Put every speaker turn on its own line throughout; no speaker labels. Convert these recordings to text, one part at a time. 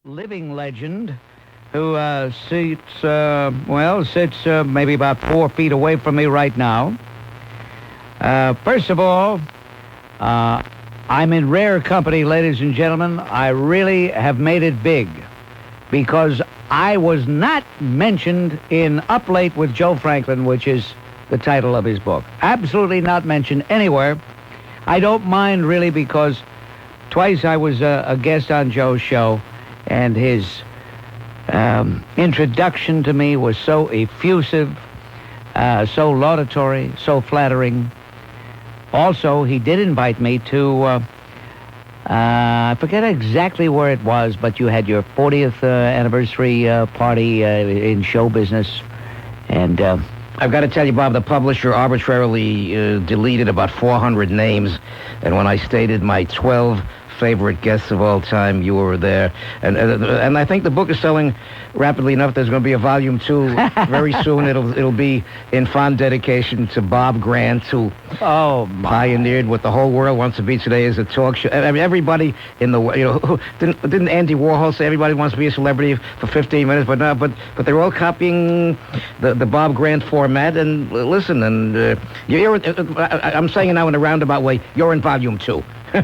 living legend who sits maybe about 4 feet away from me right now. First of all, I'm in rare company, ladies and gentlemen. I really have made it big because I was not mentioned in Up Late with Joe Franklin, which is the title of his book. Absolutely not mentioned anywhere. I don't mind really because twice I was a guest on Joe's show, and his introduction to me was so effusive, so laudatory, so flattering. Also, he did invite me to, I forget exactly where it was, but you had your 40th anniversary party in show business. And
I've got to tell you, Bob, the publisher arbitrarily deleted about 400 names. And when I stated my 12 favorite guests of all time, you were there. And I think the book is selling rapidly enough. There's going to be a volume 2 very soon. It'll be in fond dedication to Bob Grant, who pioneered what the whole world wants to be today as a talk show. I mean, everybody in the didn't Andy Warhol say everybody wants to be a celebrity for 15 minutes? But no, but they're all copying the Bob Grant format. And listen, and I'm saying it now in a roundabout way. You're in volume 2.
all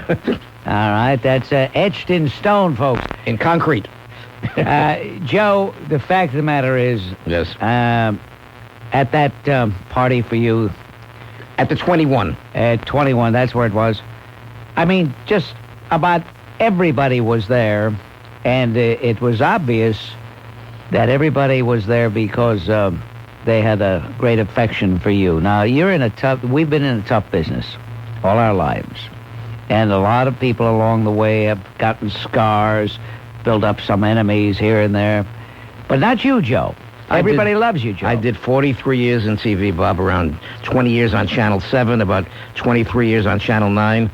right, that's etched in stone, folks.
In concrete.
Joe, the fact of the matter is,
yes,
at that party for you,
at the 21.
At 21, that's where it was. I mean, just about everybody was there, and it was obvious that everybody was there because they had a great affection for you. Now, we've been in a tough business all our lives. And a lot of people along the way have gotten scars, built up some enemies here and there. But not you, Joe. Everybody loves you, Joe.
I did 43 years in TV, Bob, around 20 years on Channel 7, about 23 years on Channel 9.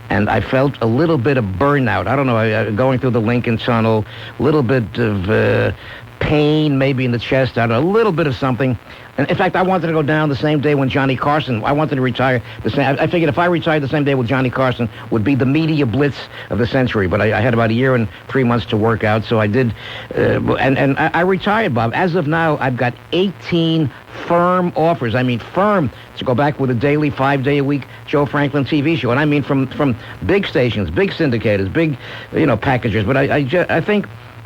And I felt a little bit of burnout. I don't know, going through the Lincoln Tunnel, a little bit of pain maybe in the chest, I don't know, a little bit of something. And in fact, I wanted to go down the same day when Johnny Carson, I wanted to retire the same. I figured if I retired the same day with Johnny Carson, would be the media blitz of the century. But I had about a year and 3 months to work out, so I did. And I retired, Bob. As of now, I've got 18 firm offers. I mean, firm, to go back with a daily 5-day-a-week Joe Franklin TV show. And I mean from big stations, big syndicators, big, packagers. But I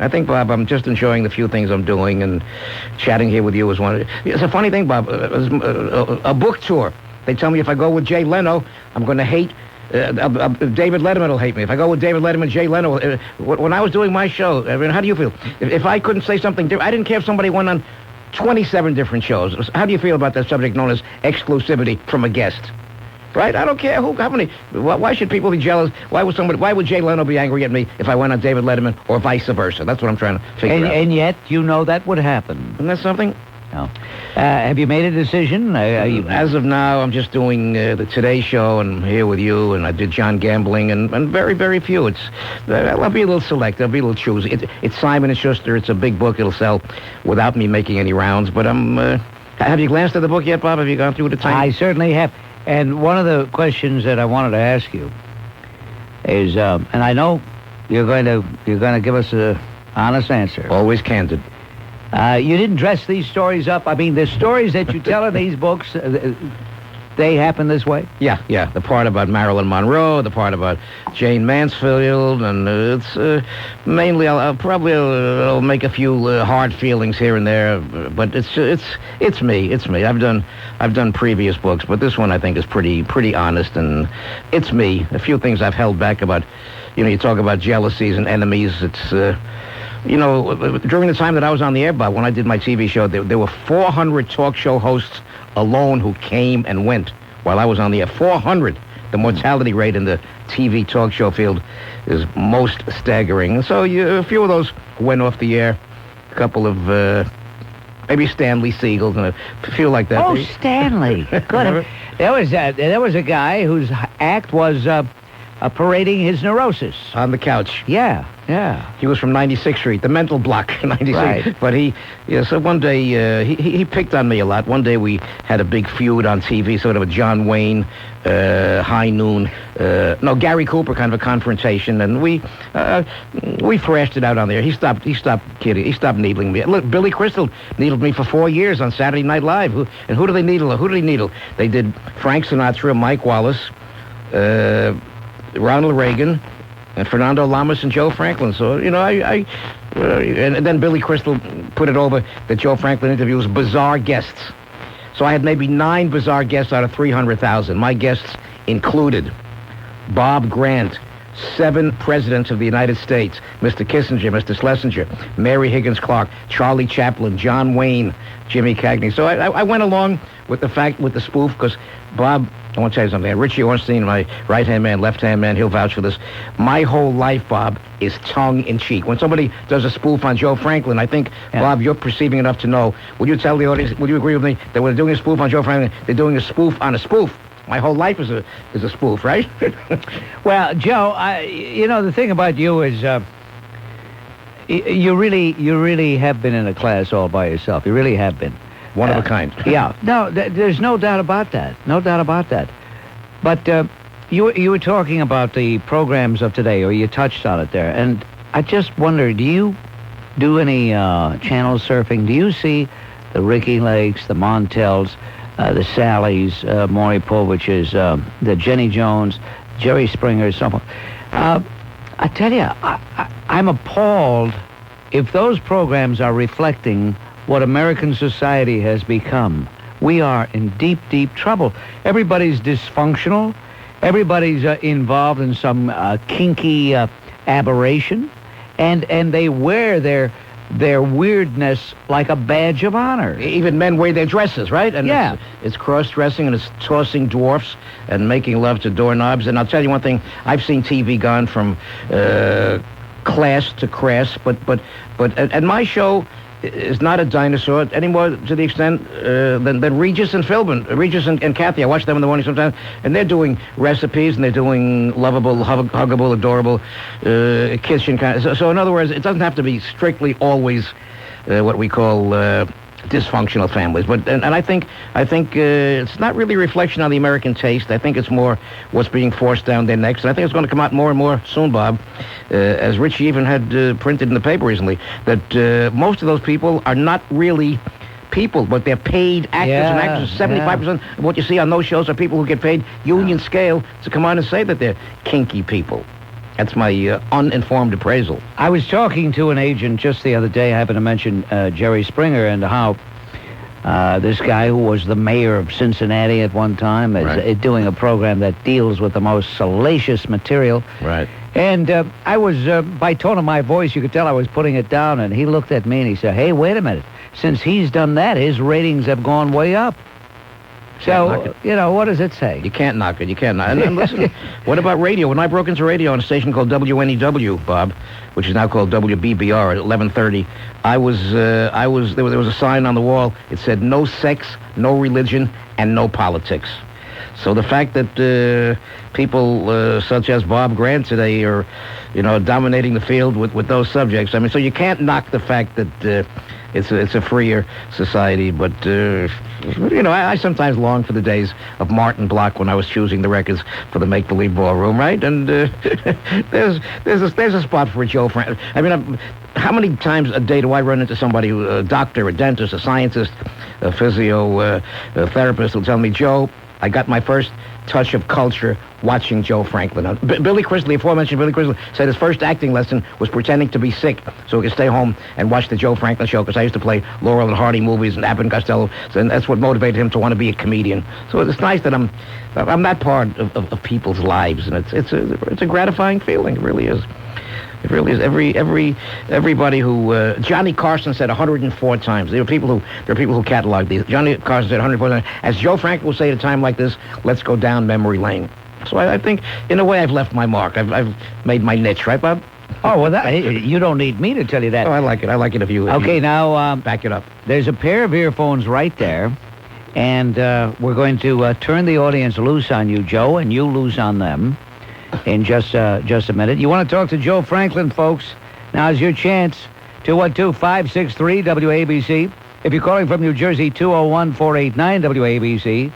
think, Bob, I'm just enjoying the few things I'm doing, and chatting here with you is one. It's a funny thing, Bob. A book tour. They tell me if I go with Jay Leno, I'm going to hate. David Letterman will hate me. If I go with David Letterman, Jay Leno. When I was doing my show, I mean, how do you feel? If I couldn't say something different, I didn't care if somebody went on 27 different shows. How do you feel about that subject known as exclusivity from a guest? Right? I don't care how many. Why should people be jealous? Why would Jay Leno be angry at me if I went on David Letterman or vice versa? That's what I'm trying to figure out.
And yet, that would happen.
Isn't that something?
No. Have you made a decision?
As of now, I'm just doing the Today Show, and I'm here with you, and I did John Gambling, and very, very few. I'll be a little select. I'll be a little choosy. It's Simon & Schuster. It's a big book. It'll sell without me making any rounds. But have you glanced at the book yet, Bob? Have you gone through the time?
I certainly have. And one of the questions that I wanted to ask you is, and I know you're going to give us an honest answer.
Always candid.
You didn't dress these stories up. I mean, the stories that you tell in these books, they happen this way?
Yeah. The part about Marilyn Monroe, the part about Jane Mansfield, and it's mainly I'll probably make a few hard feelings here and there, but it's me. It's me. I've done previous books, but this one I think is pretty honest, and it's me. A few things I've held back about. You talk about jealousies and enemies. It's during the time that I was on the air, Bob, when I did my TV show, there were 400 talk show hosts alone who came and went while I was on the air. 400. The mortality rate in the TV talk show field is most staggering. So a few of those went off the air. A couple of maybe Stanley Siegels, and I feel like that.
Oh, Stanley. Good. There was a guy whose act was parading his neurosis.
On the couch.
Yeah.
He was from 96th Street, the mental block, 96th.
Right.
But so one day, he picked on me a lot. One day we had a big feud on TV, sort of a John Wayne, High Noon, Gary Cooper kind of a confrontation, and we thrashed it out on there. He stopped kidding. He stopped needling me. Look, Billy Crystal needled me for 4 years on Saturday Night Live. And who do they needle? Who did he needle? They did Frank Sinatra, Mike Wallace, Ronald Reagan, and Fernando Lamas and Joe Franklin. So, and then Billy Crystal put it over that Joe Franklin interviews bizarre guests. So I had maybe 9 bizarre guests out of 300,000. My guests included Bob Grant, 7 presidents of the United States, Mr. Kissinger, Mr. Schlesinger, Mary Higgins Clark, Charlie Chaplin, John Wayne, Jimmy Cagney. So I went along with the spoof because Bob, I want to tell you something. Richie Ornstein, my right-hand man, left-hand man, he'll vouch for this. My whole life, Bob, is tongue-in-cheek. When somebody does a spoof on Joe Franklin, I think, Bob, you're perceiving enough to know. Would you tell the audience, would you agree with me that when they're doing a spoof on Joe Franklin, they're doing a spoof on a spoof? My whole life is a spoof, right?
Well, Joe, the thing about you is you really have been in a class all by yourself. You really have been.
One of a kind.
Yeah. No, there's no doubt about that. No doubt about that. But you were talking about the programs of today, or you touched on it there, and I just wonder, do you do any channel surfing? Do you see the Ricky Lakes, the Montells, the Sallys, Maury Povich's, the Jenny Jones, Jerry Springer, so forth? I tell you, I'm appalled if those programs are reflecting what American society has become. We are in deep, deep trouble. Everybody's dysfunctional. Everybody's involved in some kinky aberration, and they wear their weirdness like a badge of honor.
Even men wear their dresses, right? And
yeah.
It's cross-dressing, and it's tossing dwarfs and making love to doorknobs. And I'll tell you one thing, I've seen TV gone from class to crass, but and my show is not a dinosaur anymore to the extent than Regis and Philbin. Regis and Kathy, I watch them in the morning sometimes, and they're doing recipes, and they're doing lovable, huggable, adorable kitchen kind of. So in other words, it doesn't have to be strictly always what we call dysfunctional families. But and I think it's not really a reflection on the American taste. I think it's more what's being forced down their necks. And I think it's going to come out more and more soon, Bob, as Richie even had printed in the paper recently, that most of those people are not really people, but they're paid actors and actresses. 75% of what you see on those shows are people who get paid union scale to come on and say that they're kinky people. That's my uninformed appraisal.
I was talking to an agent just the other day. I happened to mention Jerry Springer and how this guy who was the mayor of Cincinnati at one time is doing a program that deals with the most salacious material.
Right.
And I was, by tone of my voice, you could tell I was putting it down, and he looked at me and he said, "Hey, wait a minute. Since he's done that, his ratings have gone way up." So, what does it say?
You can't knock it. You can't knock it. And listen, what about radio? When I broke into radio on a station called WNEW, Bob, which is now called WBBR at 11:30, there was a sign on the wall. It said, "No sex, no religion, and no politics." So the fact that people such as Bob Grant today are, dominating the field with those subjects, I mean, so you can't knock the fact that it's a freer society, but I sometimes long for the days of Martin Block when I was choosing the records for the Make-Believe Ballroom, right? And there's a spot for a Joe Franklin. I mean, how many times a day do I run into somebody, a doctor, a dentist, a scientist, a physio, a therapist, who'll tell me, "Joe, I got my first touch of culture watching Joe Franklin." Billy Crystal, the aforementioned Billy Crystal, said his first acting lesson was pretending to be sick so he could stay home and watch the Joe Franklin show, because I used to play Laurel and Hardy movies and Abbott and Costello, and that's what motivated him to want to be a comedian. So it's nice that I'm that part of people's lives, and it's a gratifying feeling. It really is. It really is. Everybody who Johnny Carson said 104 times. There are people who catalog these. Johnny Carson said 104 times. As Joe Franklin would say at a time like this, "Let's go down memory lane." So I think, in a way, I've left my mark. I've made my niche, right, Bob?
Oh, well, you don't need me to tell you that.
Oh, I like it. I like it if you
now
back it up.
There's a pair of earphones right there, and we're going to turn the audience loose on you, Joe, and you loose on them. in just a minute. You want to talk to Joe Franklin, folks? Now's your chance. 212-563-WABC. If you're calling from New Jersey, 201-489-WABC.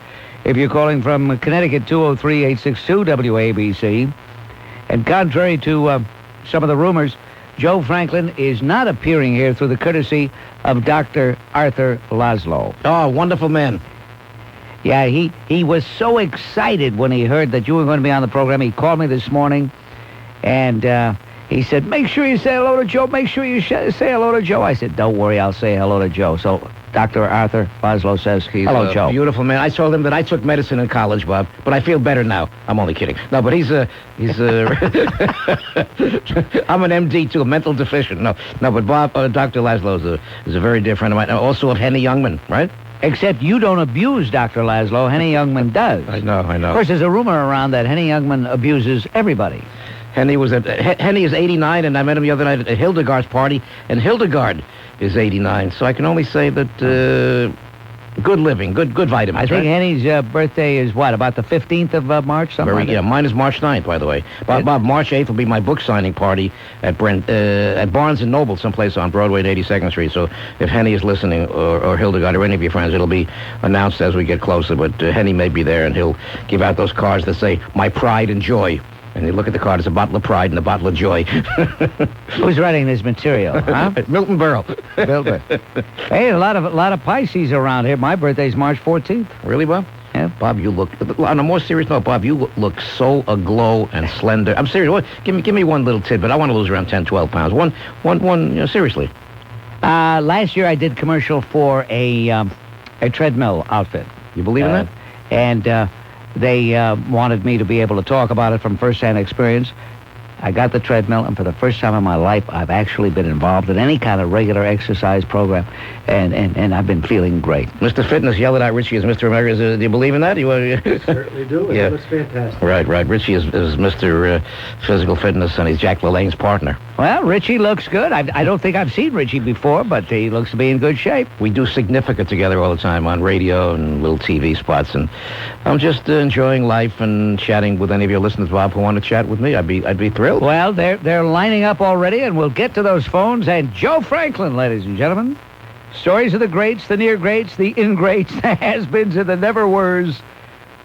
If you're calling from Connecticut, 203-862-WABC. And contrary to some of the rumors, Joe Franklin is not appearing here through the courtesy of Dr. Arthur Laszlo.
Oh, wonderful man.
Yeah, he was so excited when he heard that you were going to be on the program. He called me this morning, and he said, make sure you say hello to Joe. Make sure you say hello to Joe. I said, don't worry, I'll say hello to Joe. So Dr. Arthur Laszlo says, hello, Joe.
Beautiful man. I told him that I took medicine in college, Bob, but I feel better now. I'm only kidding. No, but he's I'm an MD, too, a mental deficient. No, but Bob, Dr. Laszlo is a very dear friend of mine. Also of Henny Youngman, right?
Except you don't abuse Dr. Laszlo. Henny Youngman does.
I know.
Of course, there's a rumor around that Henny Youngman abuses everybody.
Henny is 89, and I met him the other night at Hildegard's party, and Hildegard is 89. So I can only say that good living, good vitamins.
I think Henny's birthday is what, about the 15th of March, something like that?
Yeah, mine is March 9th, by the way. Bob, March 8th will be my book signing party at Barnes & Noble, someplace on Broadway and 82nd Street. So if Henny is listening, or Hildegard, or any of your friends, it'll be announced as we get closer. But Henny may be there, and he'll give out those cards that say, my pride and joy. And you look at the card, it's a bottle of pride and a bottle of joy.
Who's writing this material, huh?
Milton Berle.
Hey, a lot of Pisces around here. My birthday's March 14th.
Really, Bob?
Yeah.
Bob, you look, on a more serious note, Bob, you look so aglow and slender. I'm serious. Give me one little tidbit. I want to lose around 10, 12 pounds. One, seriously.
Last year I did commercial for a treadmill outfit.
You believe in that?
And they wanted me to be able to talk about it from first-hand experience. I got the treadmill, and for the first time in my life, I've actually been involved in any kind of regular exercise program, and I've been feeling great.
Mr. Fitness yelled at Richie as Mr. America. Do you believe in that?
Certainly do.
Yeah.
It looks fantastic.
Right. Richie is Mr. Physical Fitness, and he's Jack LaLanne's partner.
Well, Richie looks good. I don't think I've seen Richie before, but he looks to be in good shape.
We do Significant together all the time on radio and little TV spots, and I'm just enjoying life and chatting with any of your listeners, Bob, who want to chat with me. I'd be thrilled.
Well, they're lining up already, and we'll get to those phones. And Joe Franklin, ladies and gentlemen. Stories of the greats, the near greats, the ingrates, the has-beens, and the never-weres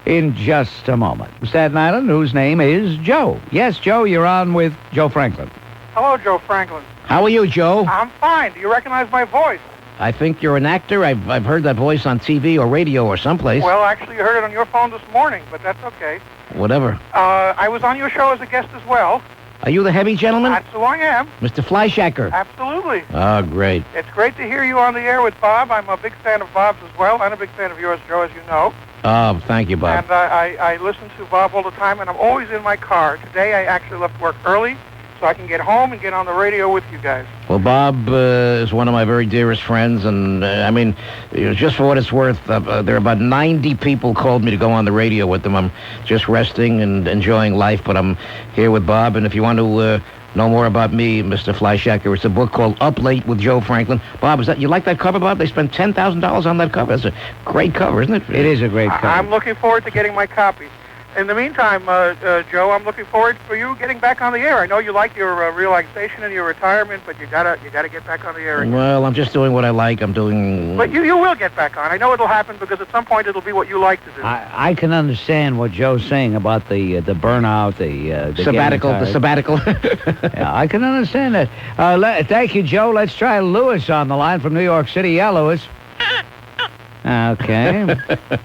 in just a moment. Staten Island, whose name is Joe. Yes, Joe, you're on with Joe Franklin.
Hello, Joe Franklin.
How are you, Joe?
I'm fine. Do you recognize my voice?
I think you're an actor. I've heard that voice on TV or radio or someplace.
Well, actually, you heard it on your phone this morning, but that's okay.
Whatever.
I was on your show as a guest as well.
Are you the heavy gentleman?
That's who I am.
Mr. Flyshacker.
Absolutely.
Oh, great.
It's great to hear you on the air with Bob. I'm a big fan of Bob's as well. I'm a big fan of yours, Joe, as you know.
Oh, thank you, Bob.
And I listen to Bob all the time, and I'm always in my car. Today, I actually left work early, so I can get home and get on the radio with you guys.
Well, Bob is one of my very dearest friends, and I mean, just for what it's worth, there are about 90 people called me to go on the radio with them. I'm just resting and enjoying life, but I'm here with Bob, and if you want to know more about me, Mr. Flyshacker, it's a book called Up Late with Joe Franklin. Bob, you like that cover, Bob? They spent $10,000 on that cover. That's a great cover, isn't it?
It is a great cover.
I'm looking forward to getting my copy. In the meantime, Joe, I'm looking forward for you getting back on the air. I know you like your relaxation and your retirement, but you gotta get back on the air again.
Well, I'm just doing what I like. I'm doing...
But you will get back on. I know it'll happen because at some point it'll be what you like to do.
I can understand what Joe's saying about the burnout, the
sabbatical. The sabbatical.
Yeah, I can understand that. Thank you, Joe. Let's try Lewis on the line from New York City. Yeah, Lewis. Okay.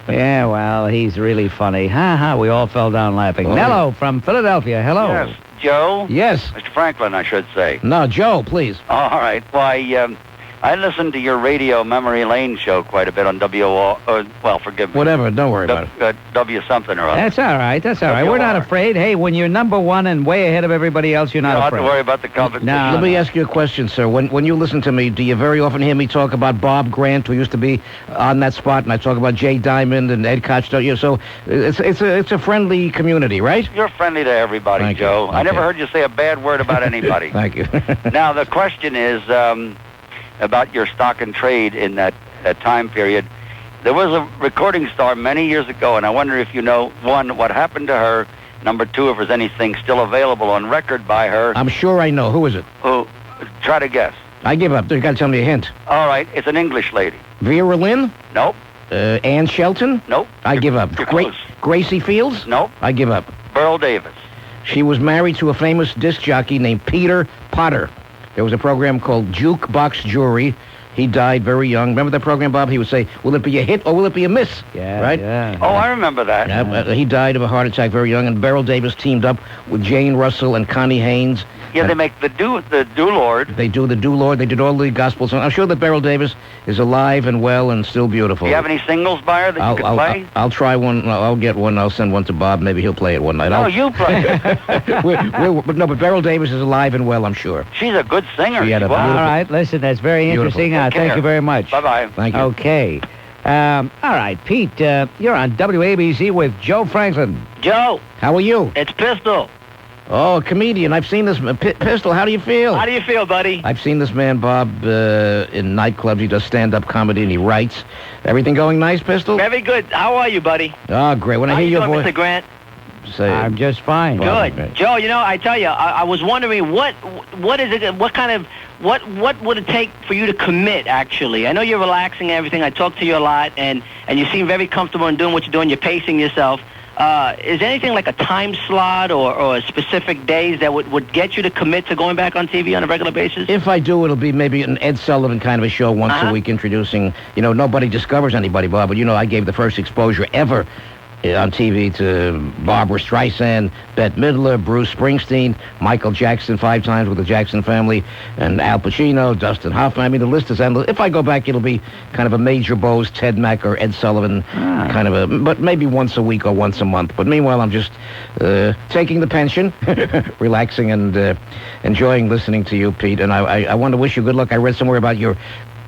Yeah, well, he's really funny. Ha, we all fell down laughing.
Oh.
Nello from Philadelphia. Hello.
Yes. Joe?
Yes.
Mr. Franklin, I should say.
No, Joe, please.
All right. Well, I listened to your radio Memory Lane show quite a bit on forgive me.
Whatever, don't worry about it.
W something or other.
That's all right. We're not afraid. Hey, when you're number one and way ahead of everybody else, you're not
You don't
afraid.
have to worry about the competition.
No.
Let me ask you a question, sir. When you listen to me, do you very often hear me talk about Bob Grant, who used to be on that spot, and I talk about Jay Diamond and Ed Koch? Don't you? So it's a friendly community, right?
You're friendly to everybody,
Thank you.
Joe.
Okay.
I never heard you say a bad word about anybody.
Thank you.
Now, the question is about your stock and trade in that time period. There was a recording star many years ago, and I wonder if you know, one, what happened to her, Number 2, if there's anything still available on record by her.
I'm sure I know. Who is it?
Who? Try to guess.
I give up. You got to tell me a hint.
All right, it's an English lady.
Vera Lynn?
Nope.
Ann Shelton?
Nope.
I give up.
You're close.
Gracie Fields?
Nope.
I give up.
Burl Davis.
She was married to a famous disc jockey named Peter Potter. There was a program called Jukebox Jury. He died very young. Remember that program, Bob? He would say, will it be a hit or will it be a miss?
Yeah,
right?
yeah.
Oh, I remember that.
He died of a heart attack very young, and Beryl Davis teamed up with Jane Russell and Connie Haynes.
Yeah, they make the Do Lord.
They do the Do Lord. They did all the gospel songs. I'm sure that Beryl Davis is alive and well and still beautiful.
Do you have any singles by her that you could play?
I'll try one. I'll get one. I'll send one to Bob. Maybe he'll play it one night.
No, you play it.
But Beryl Davis is alive and well, I'm sure.
She's a good singer.
She had a
was.
beautiful-
All right, listen, that's very
Beautiful.
interesting.
Take
Thank
care.
you very much.
Bye-bye.
Thank you.
Okay. All right, Pete, you're on WABC with Joe Franklin.
Joe,
How are you?
it's Pistol.
Oh, a comedian. I've seen this. Pistol, how do you feel?
How do you feel, buddy?
I've seen this man, Bob, in nightclubs. He does stand-up comedy and he writes. Everything going nice, Pistol?
Very good. How are you, buddy?
Oh, great. When I
How
hear
you
your
doing,
voice...
Mr. Grant?
Say,
I'm just fine.
Well,
Good.
okay.
Joe, you know, I tell you, I was wondering what is it, what would it take for you to commit, actually? I know you're relaxing and everything. I talk to you a lot, and you seem very comfortable in doing what you're doing. You're pacing yourself. Is there anything like a time slot or specific days that would get you to commit to going back on TV on a regular basis?
If I do, it'll be maybe an Ed Sullivan kind of a show once a week introducing, nobody discovers anybody, Bob, but I gave the first exposure ever on TV to Barbara Streisand, Bette Midler, Bruce Springsteen, Michael Jackson 5 times with the Jackson family, and Al Pacino, Dustin Hoffman. I mean, the list is endless. If I go back, it'll be kind of a Major Bowes, Ted Mack, or Ed Sullivan kind of but maybe once a week or once a month. But meanwhile, I'm just taking the pension, relaxing and enjoying listening to you, Pete. And I want to wish you good luck. I read somewhere about your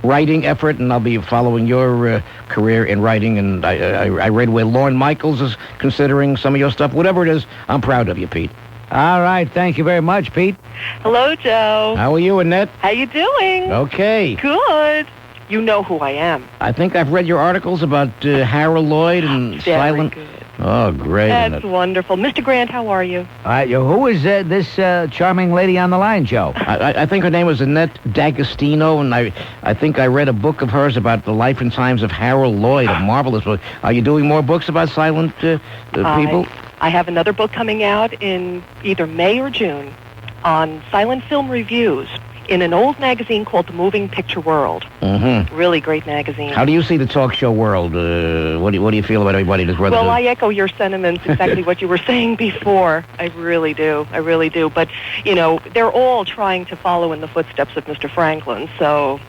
writing effort, and I'll be following your career in writing, and I read where Lorne Michaels is considering some of your stuff. Whatever it is, I'm proud of you, Pete.
All right, thank you very much, Pete.
Hello, Joe.
How are you, Annette?
How you doing?
Okay.
Good. You know who I am.
I think I've read your articles about Harold Lloyd and
Very
Silent...
good.
Oh, great,
That's
Annette.
wonderful. Mr. Grant, how are you?
All right, who is this charming lady on the line, Joe?
I think her name was Annette D'Agostino, and I think I read a book of hers about the life and times of Harold Lloyd, a marvelous book. Are you doing more books about silent people?
I have another book coming out in either May or June on silent film reviews in an old magazine called The Moving Picture World.
Mm-hmm.
Really great magazine.
How do you see the talk show world? What do you feel about everybody that's
Well, I echo your sentiments, exactly what you were saying before. I really do. But, they're all trying to follow in the footsteps of Mr. Franklin, so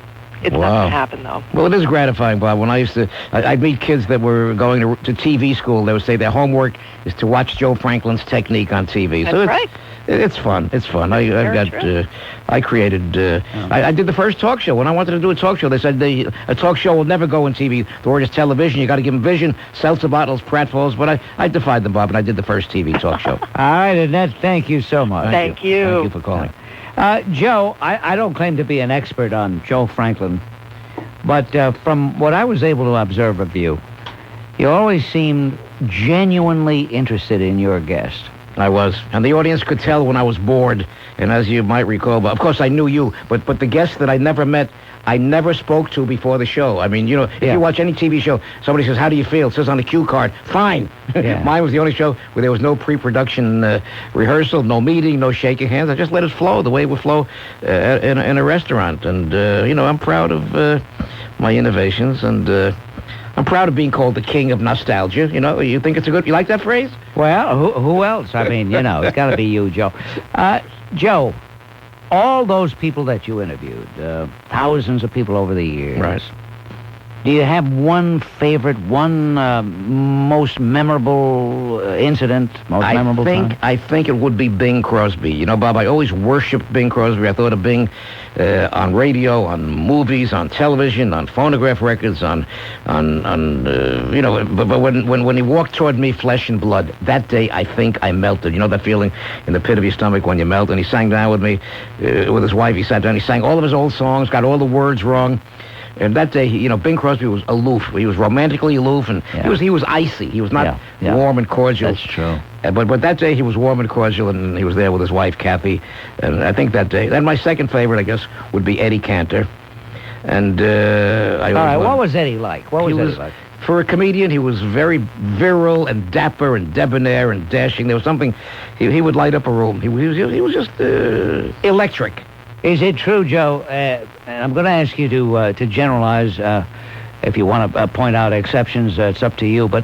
it's not going to happen, though.
Well, it is gratifying, Bob. When I used to... I'd meet kids that were going to TV school. They would say their homework is to watch Joe Franklin's technique on TV.
That's right.
It's fun. It's fun. I created... I did the first talk show. When I wanted to do a talk show, they said a talk show will never go on TV. The word is television. You got to give them vision, seltzer bottles, pratfalls. But I defied them, Bob, and I did the first TV talk show.
All right, Annette, thank you so much.
Thank you.
Thank you for calling.
Joe, I don't claim to be an expert on Joe Franklin, but from what I was able to observe of you, you always seemed genuinely interested in your guest.
I was. And the audience could tell when I was bored. And as you might recall, but of course I knew you, but the guests that I never met, I never spoke to before the show. I mean, if you watch any TV show, somebody says, how do you feel? It says on the cue card, fine.
Yeah.
Mine was the only show where there was no pre-production rehearsal, no meeting, no shaking hands. I just let it flow the way it would flow in a restaurant. And, I'm proud of my innovations, and I'm proud of being called the king of nostalgia. You think it's you like that phrase?
Well, who else? I mean, it's got to be you, Joe. Joe, all those people that you interviewed, thousands of people over the years.
Right.
Do you have one favorite, one most memorable incident, memorable time?
I think it would be Bing Crosby. Bob, I always worshipped Bing Crosby. I thought of Bing on radio, on movies, on television, on phonograph records, but when he walked toward me, flesh and blood, that day I think I melted. That feeling in the pit of your stomach when you melt. And he sang down with me, with his wife. He sat down. He sang all of his old songs, got all the words wrong. And that day, Bing Crosby was aloof. He was romantically aloof, and he was icy. He was not warm and cordial.
That's true.
But that day he was warm and cordial, and he was there with his wife Kathy. And I think that day. Then my second favorite, I guess, would be Eddie Cantor. And
all right, what was Eddie like? What was Eddie like?
For a comedian, he was very virile and dapper and debonair and dashing. There was something. He would light up a room. He was just electric.
Is it true, Joe? And I'm going to ask you to generalize. If you want to point out exceptions, it's up to you. But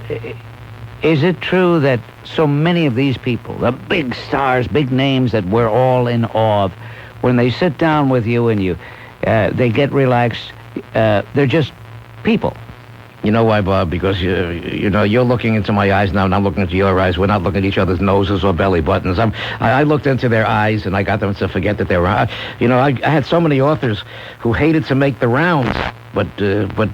is it true that so many of these people, the big stars, big names that we're all in awe of, when they sit down with you and they get relaxed, they're just people?
You know why, Bob? Because you're looking into my eyes now, and I'm looking into your eyes. We're not looking at each other's noses or belly buttons. I looked into their eyes, and I got them to forget that they were. I had so many authors who hated to make the rounds, but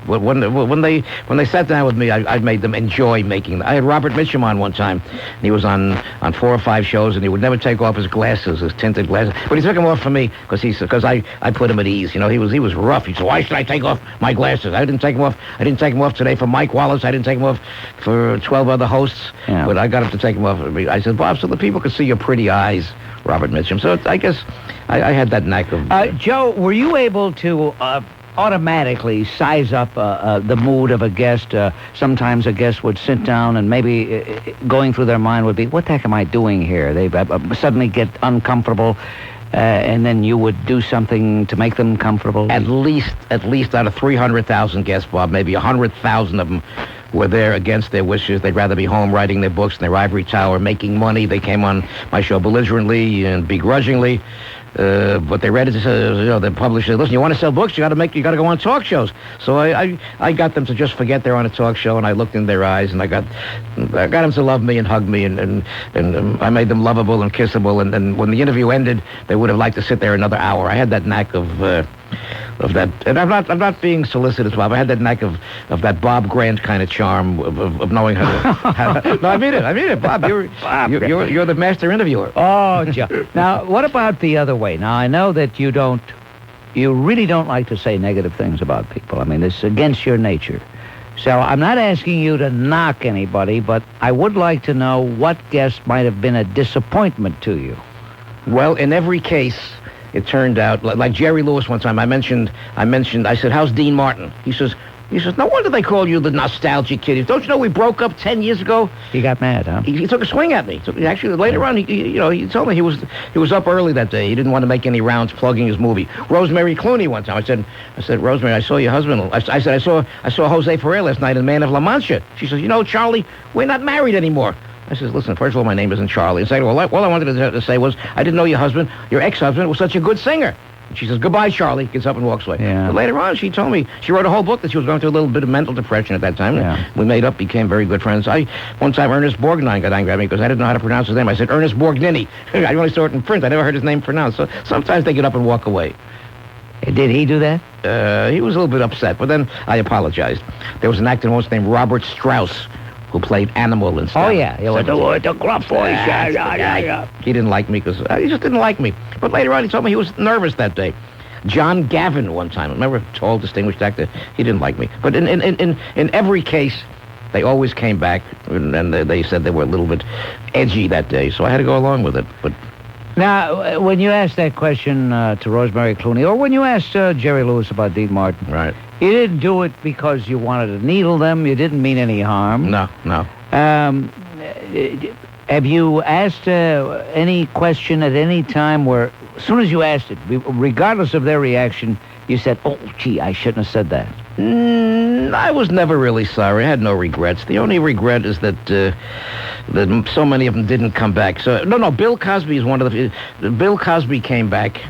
when they sat down with me, I made them enjoy making them. I had Robert Mitchum on one time, and he was on 4 or 5 shows, and he would never take off his glasses, his tinted glasses. But he took them off for me because I put him at ease. He was rough. He said, "Why should I take off my glasses? I didn't take them off. I didn't take them off today for Mike Wallace. I didn't take them off for 12 other hosts.
Yeah.
But I got him to take them off for me." I said, "Bob, so the people could see your pretty eyes, Robert Mitchum." So I guess I had that knack of...
Joe, were you able to automatically size up the mood of a guest? Sometimes a guest would sit down and maybe going through their mind would be, what the heck am I doing here? They suddenly get uncomfortable, and then you would do something to make them comfortable?
At least out of 300,000 guests, Bob, maybe 100,000 of them were there against their wishes. They'd rather be home writing their books in their ivory tower, making money. They came on my show belligerently and begrudgingly. But they read it, the publisher said, "Listen, you want to sell books, you got to go on talk shows." So I got them to just forget they're on a talk show, and I looked in their eyes, and I got them to love me and hug me, and I made them lovable and kissable, and when the interview ended, they would have liked to sit there another hour. I had that knack of that, and I'm not being solicitous, Bob. I had that knack of that Bob Grant kind of charm of knowing how to. No, I mean it, Bob. You're the master interviewer.
Oh, Joe. Now, what about the other way? Now, I know that you really don't like to say negative things about people. I mean, it's against your nature. So I'm not asking you to knock anybody, but I would like to know what guest might have been a disappointment to you.
Well, in every case, it turned out, like Jerry Lewis one time, I said, "How's Dean Martin?" He says, "No wonder they call you the nostalgic kid. Don't you know we broke up 10 years ago?"
He got mad, huh?
He took a swing at me. So actually, later on, he told me he was up early that day. He didn't want to make any rounds plugging his movie. Rosemary Clooney one time. I said, "Rosemary, I saw your husband." I said, I saw Jose Ferrer last night in Man of La Mancha. She says, "Charlie, we're not married anymore." I says, "Listen, first of all, my name isn't Charlie." And second of all I wanted to say was, I didn't know your ex-husband, was such a good singer. And she says, "Goodbye, Charlie," gets up and walks away.
Yeah.
But later on, she told me, she wrote a whole book that she was going through a little bit of mental depression at that time.
Yeah.
We made up, became very good friends. One time, Ernest Borgnine got angry at me because I didn't know how to pronounce his name. I said, "Ernest Borgnini." I only saw it in print. I never heard his name pronounced. So sometimes they get up and walk away.
Did he do that?
He was a little bit upset, but then I apologized. There was an actor once named Robert Strauss, who played Animal and stuff.
Oh, yeah. The gruff voice. Yeah.
He didn't like me because he just didn't like me. But later on, he told me he was nervous that day. John Gavin one time, remember, tall, distinguished actor, he didn't like me. But in every case, they always came back, and they said they were a little bit edgy that day, so I had to go along with it. But
now, when you asked that question to Rosemary Clooney, or when you asked Jerry Lewis about Dean Martin,
right,
you didn't do it because you wanted to needle them. You didn't mean any harm.
No.
Have you asked any question at any time where, as soon as you asked it, regardless of their reaction, you said, "Oh, gee, I shouldn't have said that"?
I was never really sorry. I had no regrets. The only regret is that so many of them didn't come back. So no, Bill Cosby is one of the... Bill Cosby came back,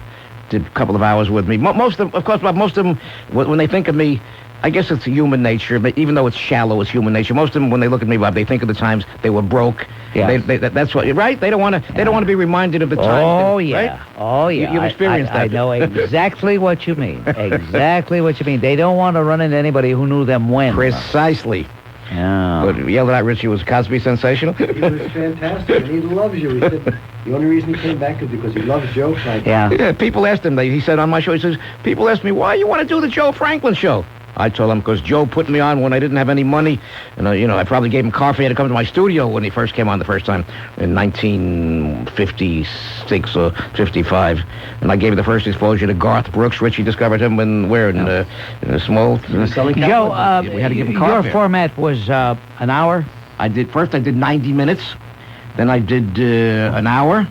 did a couple of hours with me. Most of them, when they think of me, I guess it's human nature, but even though it's shallow, it's human nature. Most of them, when they look at me, Bob, they think of the times they were broke.
Yeah.
That's what, right? They don't want to. They don't want to be reminded of the time.
Oh yeah.
Right?
Oh yeah.
You've experienced that.
I know exactly what you mean. Exactly what you mean. They don't want to run into anybody who knew them when.
Precisely.
Yeah.
But yelled out, Richie, was Cosby sensational?
He was fantastic, and he loves you. He said, The only reason he came back is because he loves Joe Franklin.
Yeah.
People asked him, he said on my show, he says, people asked me, why you want to do the Joe Franklin show? I told him, because Joe put me on when I didn't have any money. And, I probably gave him car fare to come to my studio when he first came on the first time in 1956 or 55. And I gave him the first exposure to Garth Brooks. Richie discovered him in a small...
Joe,
we had to give him car
your
fare.
format was an hour?
I did 90 minutes. Then I did an hour.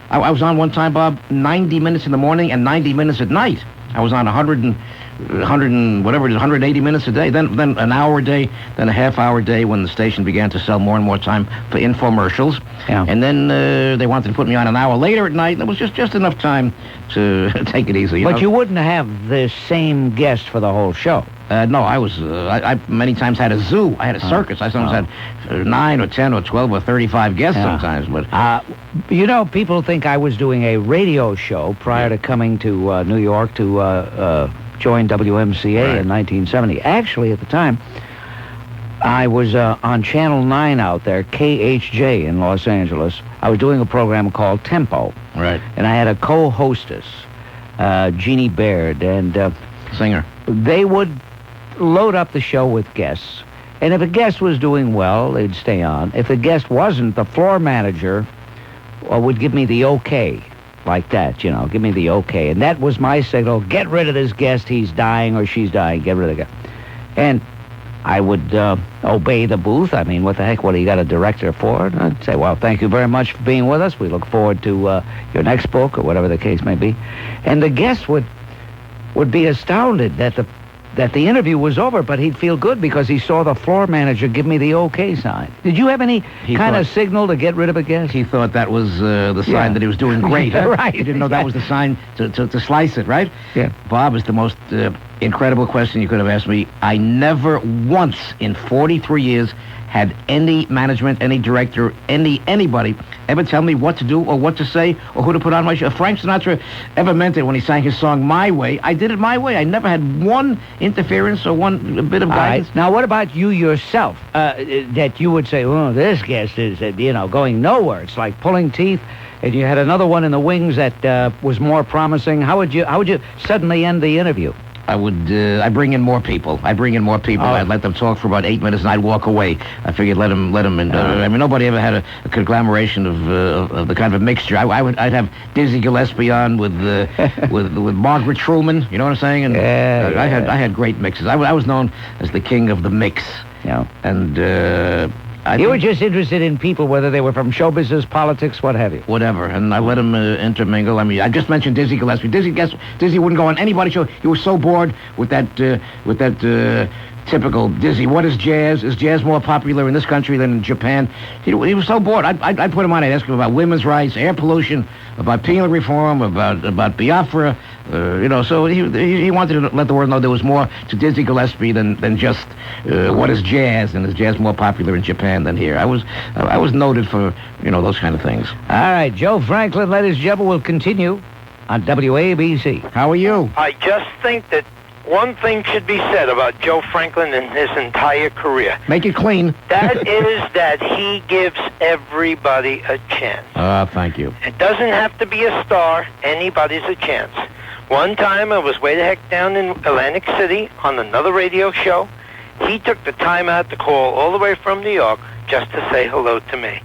I was on one time, Bob, 90 minutes in the morning and 90 minutes at night. I was on 180 minutes a day. Then an hour a day, then a half hour a day when the station began to sell more and more time for infomercials.
Yeah.
And then they wanted to put me on an hour later at night. It was just enough time to take it easy.
But you wouldn't have the same guest for the whole show.
No, I was. I many times had a zoo. I had a circus. I sometimes had 9 or 10 or 12 or 35 guests sometimes. But
people think I was doing a radio show prior to coming to New York to join WMCA in 1970. Actually, at the time, I was on Channel 9 out there, KHJ in Los Angeles. I was doing a program called Tempo.
Right.
And I had a co-hostess, Jeannie Baird, and
singer.
They would load up the show with guests. And if a guest was doing well, they'd stay on. If the guest wasn't, the floor manager would give me the okay. Like that, give me the okay. And that was my signal. Get rid of this guest. He's dying or she's dying. Get rid of the guy. And I would obey the booth. I mean, what the heck? What do you got a director for? And I'd say, well, thank you very much for being with us. We look forward to your next book or whatever the case may be. And the guest would be astounded that the interview was over, but he'd feel good because he saw the floor manager give me the okay sign. Did you have any kind of signal to get rid of a guest?
He thought that was the sign that he was doing great.
Right.
He didn't know that was the sign to slice it, right?
Yeah.
Bob, is the most incredible question you could have asked me. I never once in 43 years had any management, any director, anybody ever tell me what to do or what to say or who to put on my show. Frank Sinatra ever meant it when he sang his song My Way. I did it my way. I never had one interference or one bit of guidance.
All right. Now, what about you yourself? That you would say, oh, this guest is, going nowhere. It's like pulling teeth. And you had another one in the wings that was more promising. How would you suddenly end the interview?
I bring in more people.
Oh.
I'd let them talk for about 8 minutes, and I'd walk away. I figured let them in. I mean, nobody ever had a conglomeration of the kind of a mixture. I'd have Dizzy Gillespie on with Margaret Truman. You know what I'm saying? And I had great mixes. I was known as the king of the mix.
Yeah.
And
you were just interested in people, whether they were from show business, politics, what have you.
Whatever, and I let them intermingle. I mean, I just mentioned Dizzy Gillespie. Dizzy wouldn't go on anybody's show. He was so bored with that typical Dizzy. What is jazz? Is jazz more popular in this country than in Japan? He was so bored. I'd put him on. I'd ask him about women's rights, air pollution, about penal reform, about Biafra. So he wanted to let the world know there was more to Dizzy Gillespie than just what is jazz, and is jazz more popular in Japan than here. I was noted for those kind of things.
All right, Joe Franklin, ladies and gentlemen, will continue on WABC.
How are you?
I just think that one thing should be said about Joe Franklin and his entire career.
Make it clean.
That is that he gives everybody a chance.
Thank you.
It doesn't have to be a star. Anybody's a chance. One time I was way the heck down in Atlantic City on another radio show. He took the time out to call all the way from New York just to say hello to me.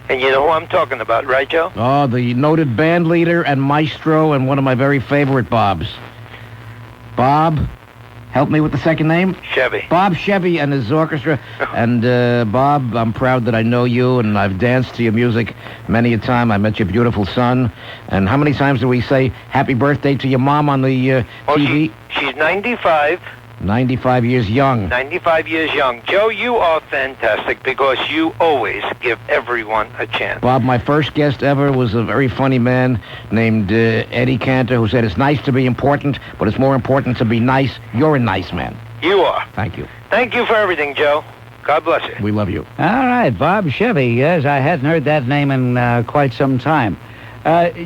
And you know who I'm talking about, right, Joe?
Oh, the noted band leader and maestro and one of my very favorite Bobs. Bob, help me with the second name?
Chevy.
Bob Chevy and his orchestra. And, Bob, I'm proud that I know you, and I've danced to your music many a time. I met your beautiful son. And how many times do we say happy birthday to your mom on the TV?
She's 95.
95 years young.
95 years young. Joe, you are fantastic because you always give everyone a chance.
Bob, my first guest ever was a very funny man named Eddie Cantor, who said it's nice to be important, but it's more important to be nice. You're a nice man.
You are.
Thank you.
Thank you for everything, Joe. God bless you.
We love you.
All right, Bob Chevy. Yes, I hadn't heard that name in quite some time.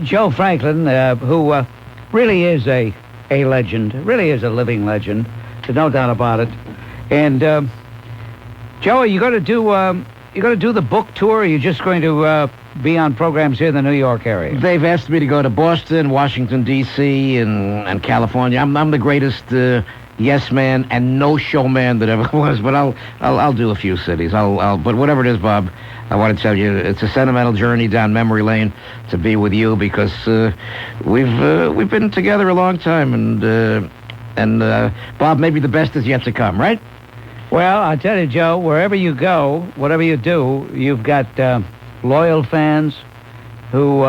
Joe Franklin, who really is a legend, really is a living legend. There's no doubt about it. And Joe, are you going to do the book tour? Or are you just going to be on programs here in the New York area?
They've asked me to go to Boston, Washington, D.C., and California. I'm the greatest yes man and no show man that ever was, but I'll do a few cities. But whatever it is, Bob, I want to tell you, it's a sentimental journey down memory lane to be with you because we've been together a long time, and Bob, maybe the best is yet to come, right?
Well, I tell you, Joe, wherever you go, whatever you do, you've got loyal fans who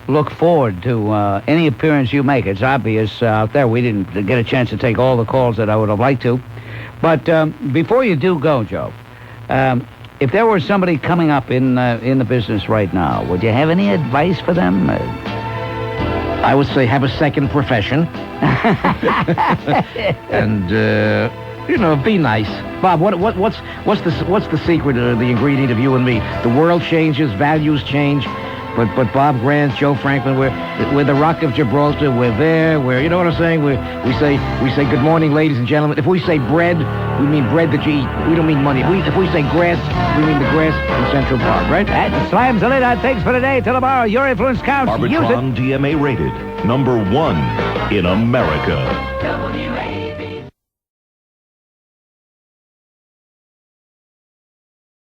look forward to any appearance you make. It's obvious out there. We didn't get a chance to take all the calls that I would have liked to. But before you do go, Joe, if there were somebody coming up in the business right now, would you have any advice for them?
I would say have a second profession. And, be nice. Bob, what's the secret, the ingredient of you and me? The world changes, values change. But Bob Grant, Joe Franklin, we're the Rock of Gibraltar. We're there. You know what I'm saying? We say good morning, ladies and gentlemen. If we say bread, we mean bread that you eat. We don't mean money. If we say grass, we mean the grass in Central Park, right?
That slams the lid on things for today. Till tomorrow, your influence counts. Use it.
Arbitron DMA rated #1 in America.